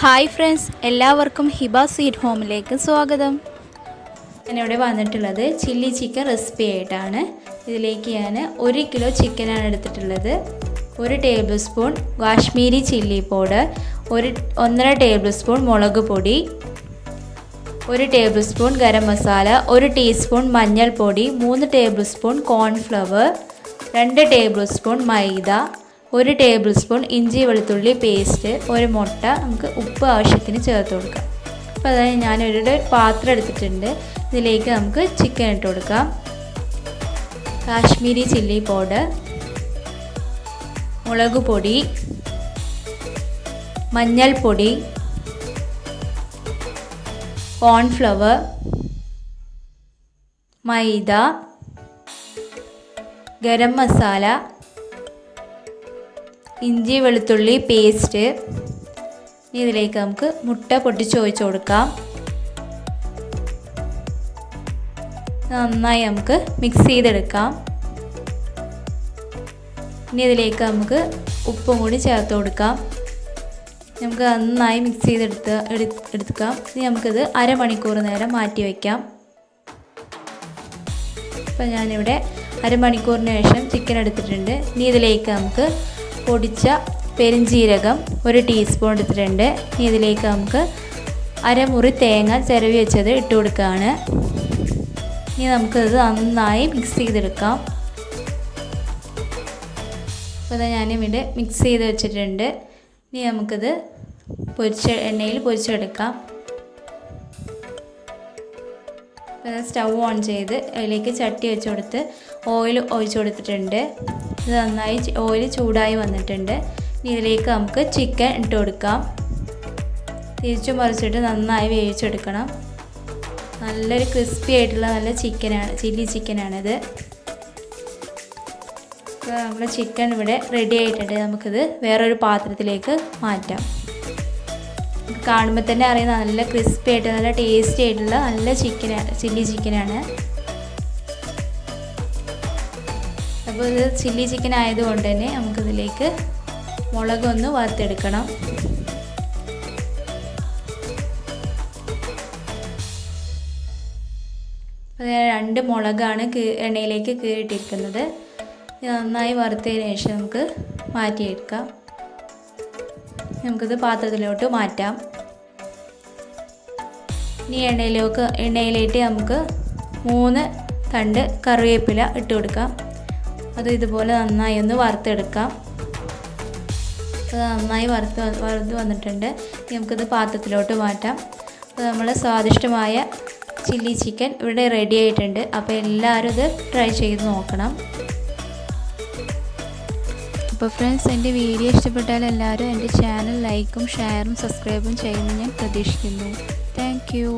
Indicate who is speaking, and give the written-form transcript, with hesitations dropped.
Speaker 1: Hi friends, എല്ലാവർക്കും Hiba sweet ഹോമിലേക്ക് സ്വാഗതം. ഞാനിവിടെ വന്നിട്ടുള്ളത് ചില്ലി ചിക്കൻ റെസിപ്പി ആയിട്ടാണ്. ഇതിലേക്ക് ഞാൻ 1 കിലോ ചിക്കനാണ് എടുത്തിട്ടുള്ളത്. 1 tablespoon Kashmiri chilli powder, 1.5 tablespoon മുളക് പൊടി, 1 tablespoon garam masala, 1 teaspoon മഞ്ഞൾപ്പൊടി, 3 tablespoon cornflour, 2 tablespoon maida, 1 tablespoon ഇഞ്ചി വെളുത്തുള്ളി പേസ്റ്റ്, 1 മുട്ട, നമുക്ക് ഉപ്പ് ആവശ്യത്തിന് ചേർത്ത് കൊടുക്കാം. അപ്പോൾ അതായത് ഞാനൊരു പാത്രം എടുത്തിട്ടുണ്ട്. ഇതിലേക്ക് നമുക്ക് ചിക്കൻ ഇട്ട് കൊടുക്കാം. കാശ്മീരി ചില്ലി പൗഡർ, മുളക് പൊടി, മഞ്ഞൾപ്പൊടി, കോൺഫ്ലവർ, മൈദ, ഗരം മസാല, ഇഞ്ചി വെളുത്തുള്ളി പേസ്റ്റ്. ഇതിലേക്ക് നമുക്ക് മുട്ട പൊട്ടിച്ച് ഒഴിച്ച് കൊടുക്കാം. നന്നായി നമുക്ക് മിക്സ് ചെയ്തെടുക്കാം. ഇനി ഇതിലേക്ക് നമുക്ക് ഉപ്പും കൂടി ചേർത്ത് കൊടുക്കാം. നമുക്ക് നന്നായി മിക്സ് ചെയ്തെടുക്കാം. ഇനി നമുക്കിത് അരമണിക്കൂർ നേരം മാറ്റി വയ്ക്കാം. ഇപ്പം ഞാനിവിടെ അരമണിക്കൂറിന് ശേഷം ചിക്കൻ എടുത്തിട്ടുണ്ട്. ഇനി ഇതിലേക്ക് നമുക്ക് പൊടിച്ച പെരിഞ്ജീരകം 1 ടീസ്പൂൺ എടുത്തിട്ടുണ്ട്. ഇനി ഇതിലേക്ക് നമുക്ക് അരമുറി തേങ്ങ ചിരവി വെച്ചത് ഇട്ട് കൊടുക്കുകയാണ്. ഇനി നമുക്കത് നന്നായി മിക്സ് ചെയ്തെടുക്കാം. അപ്പോൾ ഞാനിവിടെ മിക്സ് ചെയ്ത് വെച്ചിട്ടുണ്ട്. ഇനി നമുക്കിത് എണ്ണയിൽ പൊരിച്ചെടുക്കാം. സ്റ്റൗ ഓൺ ചെയ്ത് അതിലേക്ക് ചട്ടി വെച്ച് കൊടുത്ത് ഓയിൽ ഒഴിച്ച് കൊടുത്തിട്ടുണ്ട്. ഇത് നന്നായി ഓയിൽ ചൂടായി വന്നിട്ടുണ്ട്. ഇനി ഇതിലേക്ക് നമുക്ക് ചിക്കൻ ഇട്ട് കൊടുക്കാം. തിരിച്ചു മറിച്ചിട്ട് നന്നായി വേവിച്ചെടുക്കണം. നല്ലൊരു ക്രിസ്പി ആയിട്ടുള്ള നല്ല ചിക്കനാണ്, ചില്ലി ചിക്കനാണിത്. നമ്മുടെ ചിക്കൻ ഇവിടെ റെഡി ആയിട്ടുണ്ട്. നമുക്കിത് വേറൊരു പാത്രത്തിലേക്ക് മാറ്റാം. കാണുമ്പോൾ തന്നെ അറിയാം നല്ല ക്രിസ്പി ആയിട്ട് നല്ല ടേസ്റ്റി ആയിട്ടുള്ള നല്ല ചിക്കനാണ്, ചില്ലി ചിക്കനാണ്. അപ്പോൾ ഇത് ചില്ലി ചിക്കൻ ആയതുകൊണ്ട് തന്നെ നമുക്കിതിലേക്ക് മുളകൊന്ന് വറുത്തെടുക്കണം. അപ്പോൾ 2 മുളകാണ് എണ്ണയിലേക്ക് കീറിയിട്ടിരിക്കുന്നത്. നന്നായി വറുത്തതിന് ശേഷം നമുക്ക് മാറ്റിയെടുക്കാം. നമുക്കിത് പാത്രത്തിലോട്ട് മാറ്റാം. ഇനി എണ്ണയിലേക്ക് നമുക്ക് 3 തണ്ട് കറിവേപ്പില ഇട്ട് കൊടുക്കാം. അത് ഇതുപോലെ നന്നായി ഒന്ന് വറുത്തെടുക്കാം. അത് നന്നായി വറുത്ത് വന്നിട്ടുണ്ട്. നമുക്കിത് പാത്രത്തിലോട്ട് മാറ്റാം. അപ്പോൾ നമ്മൾ സ്വാദിഷ്ടമായ ചില്ലി ചിക്കൻ ഇവിടെ റെഡി ആയിട്ടുണ്ട്. അപ്പോൾ എല്ലാവരും ഇത് ട്രൈ ചെയ്ത് നോക്കണം. അപ്പോൾ ഫ്രണ്ട്സ്, എൻ്റെ വീഡിയോ ഇഷ്ടപ്പെട്ടാൽ എല്ലാവരും എൻ്റെ ചാനൽ ലൈക്കും ഷെയറും സബ്സ്ക്രൈബും ചെയ്യുമെന്ന് ഞാൻ പ്രതീക്ഷിക്കുന്നു. Thank you.